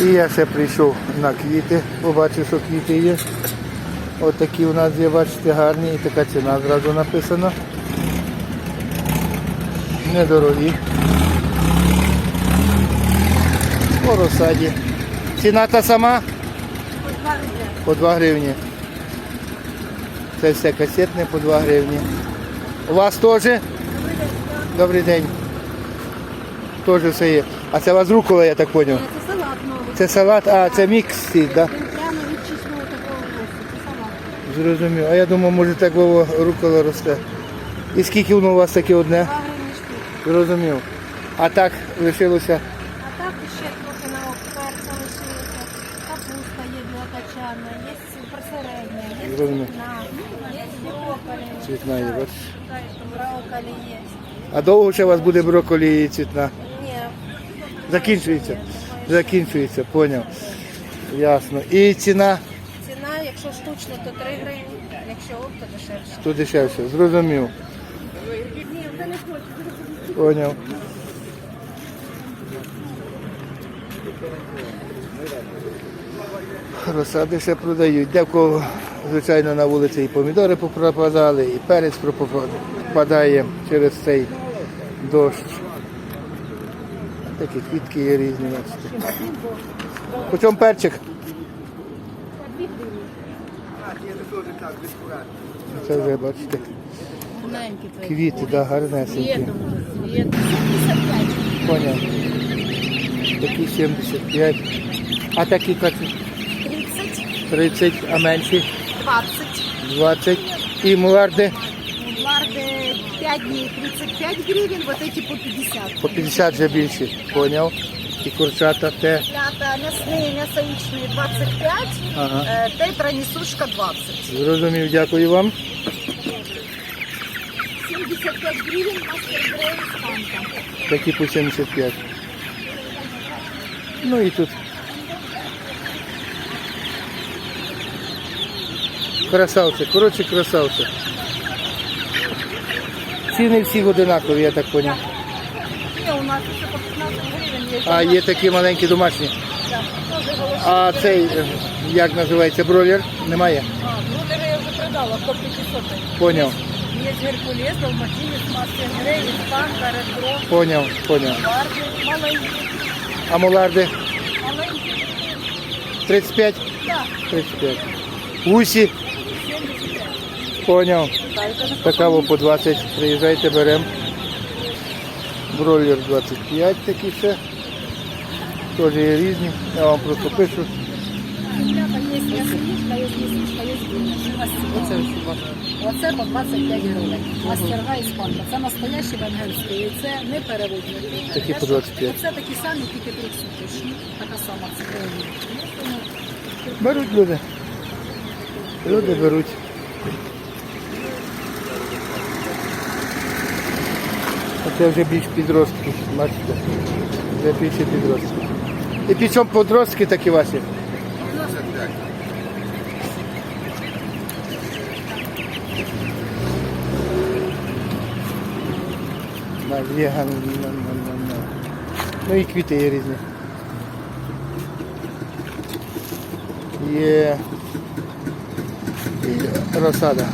І я ще прийшов на квіти, побачив, що квіти є. Ось такі у нас є, бачите, гарні, і така ціна зразу написана. Недорогі. По розсаді. Ціна та сама? По 2 гривні. Це все касетне по 2 гривні. У вас теж? Добрий день. Теж все є. А це у вас рукола, я так зрозумів? Це салат новий. Це салат, а це мікс, так? Да? Прямо від чесного такого росту. Це салат. Зрозумів. А я думав, може так рукола росте. І скільки воно у вас таке одне? 2 гривні штук. Зрозумів. А так лишилося? А так ще трохи на перця лишилося. Капуста є білокачана, є присередня, є Зрозумів. цвітна, є брокколі. Цвітна є, бачиш? Брокколі є. А довго ще у вас буде брокколі і цвітна? Ні. Закінчується? Закінчується, поняв. Ясно. І ціна? Ціна, якщо штучно, то 3 гривні, якщо опт, то дешевше. Тут дешевше. Зрозумів. Ні, вже не хочу. Поняв. Розсади ще продають. Де в кого, звичайно, на вулиці і помідори пропадали, і перець пропадає через цей дощ. Такі квітки є різні. Бачите. По чому перчик? Це вже, бачите, квіти, да, гарнесенькі. Поняв. Такі 75. А такі качі? 30, а менші? 20. І муларди? Муларды 5 дней 35 гривен, вот эти по 50. По 50 вже більші. Поняв. І курчата те. Ребята, мясные, мясоичные 25, Ага. тетра несушка 20. Зрозумів, дякую вам. 75 гривен, мастер грей спанка. Такі по 75. Ну і тут. Красавці, коротше красавці. Ціни всі одинакові, я так зрозумів. Не, у нас еще по 15 гривен есть. А є такі маленькі домашні. Да, тоже голос. А цей, як називається, бройлер? Немає? Брудеры я уже продала, по 500. Поняв, Есть Геркулес, Далматинец, мастер грей, испанка, редро, поняв. варды, маленький. А муларди? Маленький, 35? да, 35. Гусі? 75. Поняв. Да, это же Така по 20. Приїжджайте, беремо. Бройлер 25 такі ще. Теж є різні. Я вам просто пишу. Ребята, есть мясничка, есть мясничка, есть гриночка. Оце по 25 гривень. Мастерга іспанка. Це настоящий венгерський. І це не переводні. Такі по 25. Це такі самі, тільки 30 тисяч. Така сама ціна. Беруть люди. Люди беруть. Це вже більш підростки. Бачите? Вже більше підростки. І під чому подростки такі ваші? Є, ну і квіти є різні. Є і розсада.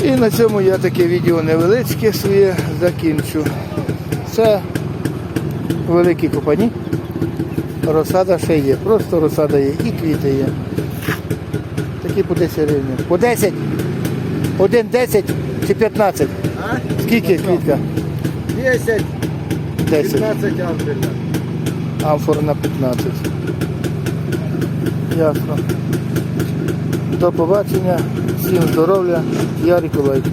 І на цьому я таке відео невеличке своє закінчу. Це великі копані. Розсада ще є. Просто розсада є і квіти є. Такі по 10 гривень. По 10? Один 10 чи 15? Скільки квітка? 10, 10. 15 ампельна. Амфорна 15. Ясно. До побачення. Всім здоров'я. Ярик Лайк.